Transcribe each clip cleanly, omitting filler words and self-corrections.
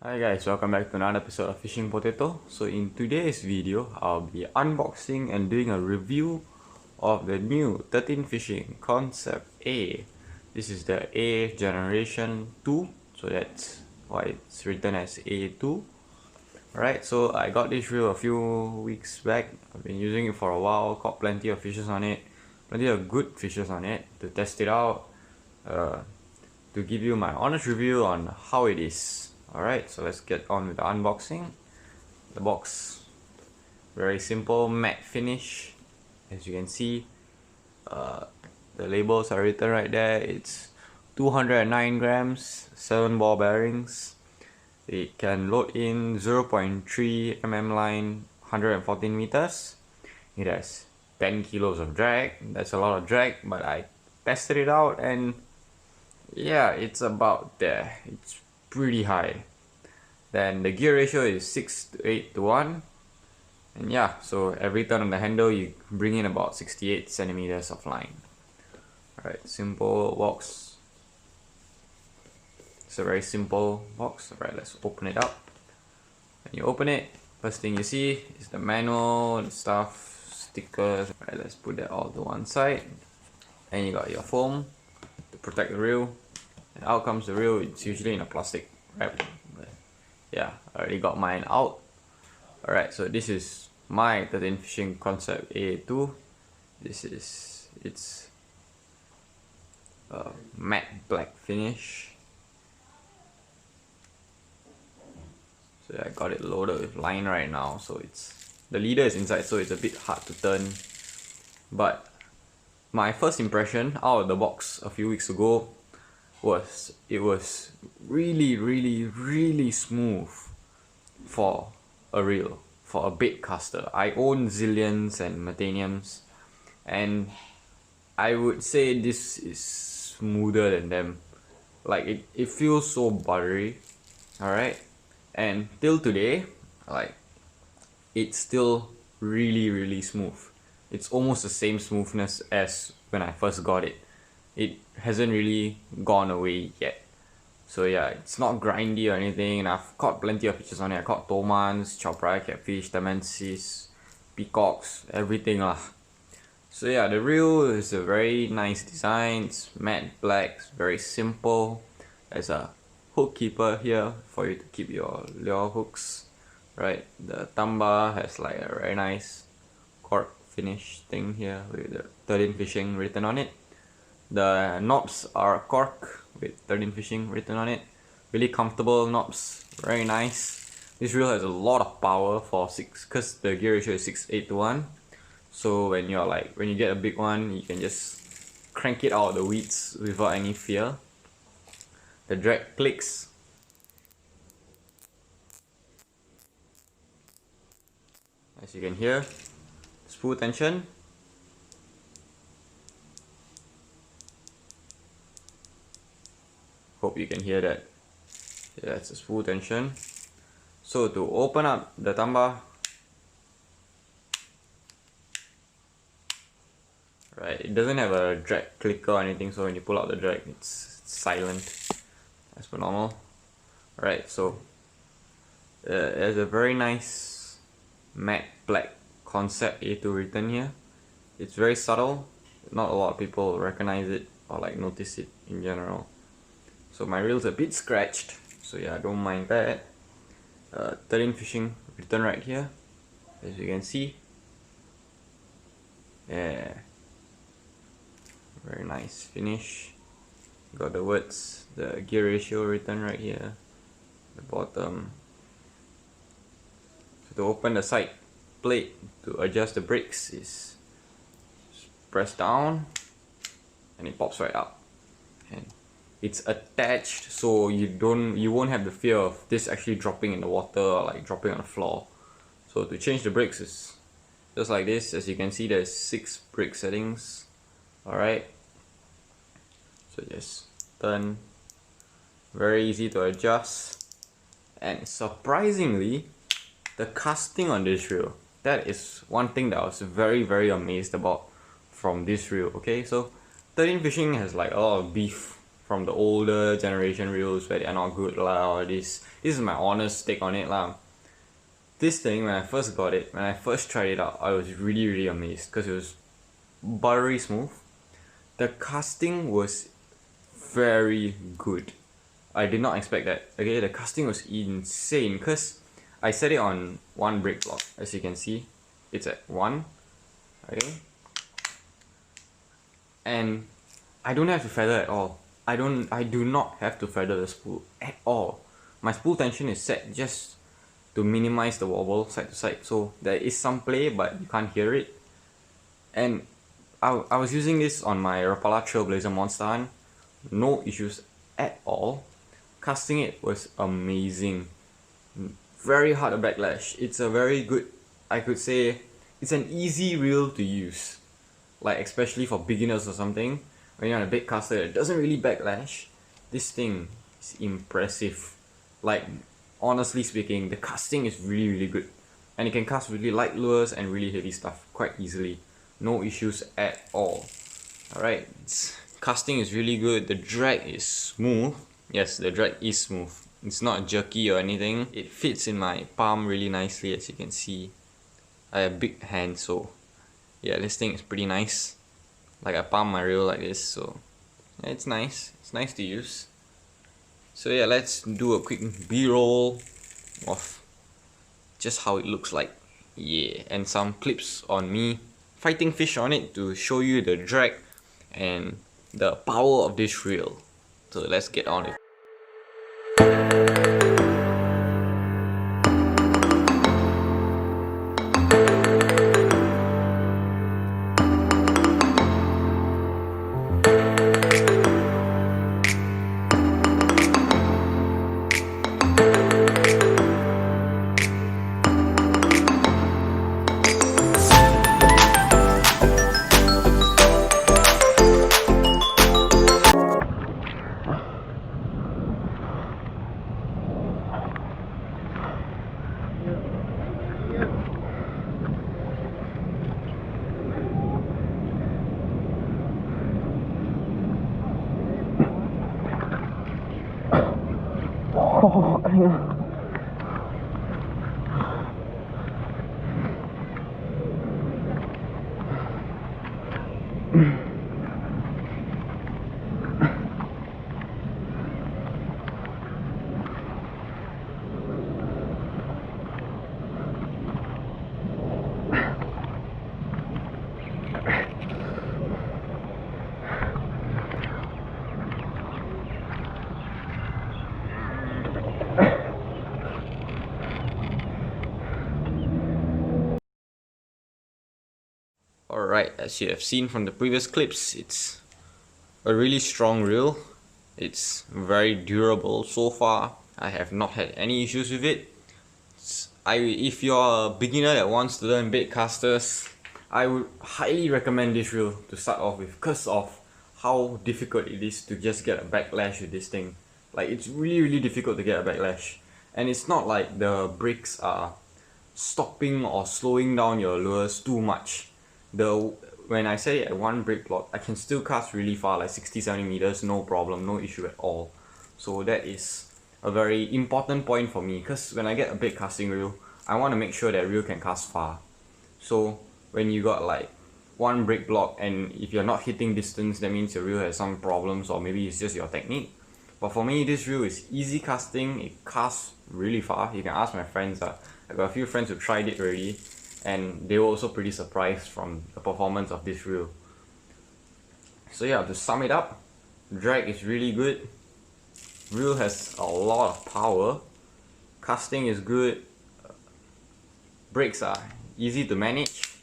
Hi guys, welcome back to another episode of Fishing Potato. So in today's video, I'll be unboxing and doing a review of the new 13 Fishing Concept A. This is the A Generation 2, so that's why it's written as A2. Alright, so I got this reel a few weeks back. I've been using it for a while, caught plenty of fishes on it, plenty of good fishes on it to test it out, to give you my honest review on how it is. Alright, so let's get on with the unboxing. The box, very simple matte finish. As you can see, the labels are written right there. It's 209 grams, 7 ball bearings. It can load in 0.3 mm line, 114 meters. It has 10 kilos of drag. That's a lot of drag, but I tested it out and yeah, it's about there. It's pretty high. Then the gear ratio is 6 to 8 to 1. And yeah, so every turn on the handle you bring in about 68 centimeters of line. Alright, simple box. It's a very simple box. Alright, let's open it up. When you open it, first thing you see is the manual, the stuff, stickers. Alright, let's put that all to one side. And you got your foam to protect the reel. And out comes the reel. It's usually in a plastic wrap. Yeah, I already got mine out. Alright, so this is my 13 Fishing Concept A2. This is its matte black finish. So I got it loaded with line right now. So the leader is inside, so it's a bit hard to turn. But my first impression out of the box a few weeks ago was it was really smooth for a reel, for a bait caster. I own zillions and metaniums, and I would say this is smoother than them. Like it feels so buttery. Alright, and till today, like it's still really smooth. It's almost the same smoothness as when I first got it. It hasn't really gone away yet. So yeah, it's not grindy or anything, and I've caught plenty of fishes on it. I caught tomans, chopra, catfish, tamansis, peacocks, everything lah. So yeah, the reel is a very nice design. It's matte black, it's very simple. There's a hook keeper here for you to keep your lure hooks. Right, the tamba has like a very nice cork finish thing here with the 13 Fishing written on it. The knobs are cork with 13 Fishing written on it. Really comfortable knobs, very nice. This reel has a lot of power for 6, because the gear ratio is 6:8 to 1. So when you get a big one, you can just crank it out of the weeds without any fear. The drag clicks. As you can hear, spool tension. Hope you can hear that. Yeah, it's a spool tension. So to open up the tamba, right, it doesn't have a drag clicker or anything, so when you pull out the drag, it's silent as per normal. Right, so there's a very nice matte black Concept A2 written here. It's very subtle. Not a lot of people recognize it or like notice it in general. So my reel's a bit scratched, so yeah, don't mind that. 13 Fishing written right here, as you can see. Yeah, very nice finish. Got the words, the gear ratio written right here, the bottom. So to open the side plate to adjust the brakes is press down, and it pops right up. And it's attached, so you won't have the fear of this actually dropping in the water or like dropping on the floor. So to change the brakes is just like this. As you can see, there's 6 brake settings. Alright, so just turn, very easy to adjust. And surprisingly, the casting on this reel, that is one thing that I was very amazed about from this reel. Okay, so 13 Fishing has like a lot of beef from the older generation reels where they are not good lah, or this is my honest take on it lah. This thing, when I first got it, when I first tried it out, I was really amazed because it was buttery smooth. The casting was very good. I did not expect that. Okay, the casting was insane because I set it on 1 break block. As you can see, it's at 1. Okay, and I don't have to feather at all. I do not have to feather the spool at all. My spool tension is set just to minimize the wobble side to side, so there is some play but you can't hear it. And I was using this on my Rapala Trailblazer Monster Hunt, no issues at all. Casting it was amazing, very hard to backlash. It's a very good, I could say, it's an easy reel to use, like especially for beginners or something. When you're on a big caster that doesn't really backlash, this thing is impressive. Like, honestly speaking, the casting is really good, and it can cast really light lures and really heavy stuff quite easily. No issues at all. Alright, casting is really good. The drag is smooth. Yes, the drag is smooth. It's not jerky or anything. It fits in my palm really nicely, as you can see. I have big hands, so yeah, this thing is pretty nice. Like, I palm my reel like this, so yeah, it's nice. It's nice to use. So yeah, let's do a quick B-roll of just how it looks like. Yeah, and some clips on me fighting fish on it to show you the drag and the power of this reel. So let's get on it. Oh, kaya. Alright, as you have seen from the previous clips, it's a really strong reel. It's very durable so far. I have not had any issues with it. If you're a beginner that wants to learn bait casters, I would highly recommend this reel to start off with because of how difficult it is to just get a backlash with this thing. Like, it's really difficult to get a backlash. And it's not like the breaks are stopping or slowing down your lures too much. When I say at 1 break block, I can still cast really far, like 60-70 meters, no problem, no issue at all. So that is a very important point for me, because when I get a big casting reel, I want to make sure that reel can cast far. So when you got like 1 break block and if you're not hitting distance, that means your reel has some problems, or maybe it's just your technique. But for me, this reel is easy casting, it casts really far. You can ask my friends. I got a few friends who tried it already, and they were also pretty surprised from the performance of this reel. So yeah, to sum it up, drag is really good, reel has a lot of power, casting is good, brakes are easy to manage,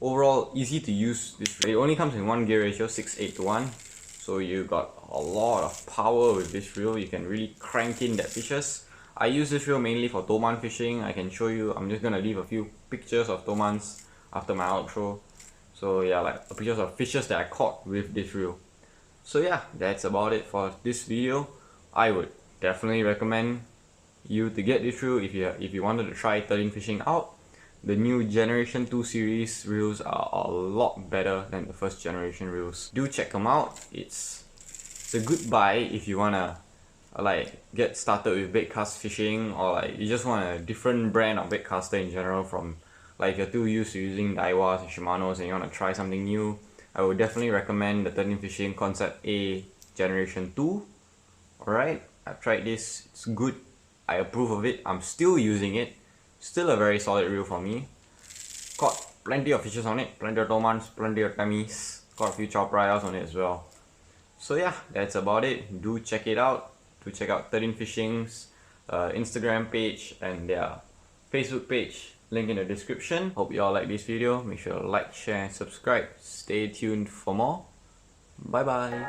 overall easy to use. It only comes in 1 gear ratio, 6:8:1, so you got a lot of power with this reel. You can really crank in that fishes. I use this reel mainly for toman fishing. I can show you, I'm just gonna leave a few pictures of tomans after my outro. So yeah, like pictures of fishes that I caught with this reel. So yeah, that's about it for this video. I would definitely recommend you to get this reel if you wanted to try 13 fishing out. The new Generation 2 series reels are a lot better than the first generation reels. Do check them out. It's It's a good buy if you wanna like get started with bait cast fishing, or like you just want a different brand of bait caster in general from like if you're too used to using Daiwas and Shimano's and you want to try something new. I would definitely recommend the 13 Fishing Concept A Generation 2. Alright, I've tried this, it's good, I approve of it, I'm still using it, still a very solid reel for me. Caught plenty of fishes on it, plenty of tomans, plenty of tammies, caught a few chopra on it as well. So yeah, that's about it. Do check it out. Do check out 13 Fishing's Instagram page and their Facebook page. Link in the description. Hope you all like this video. Make sure to like, share, and subscribe. Stay tuned for more. Bye bye.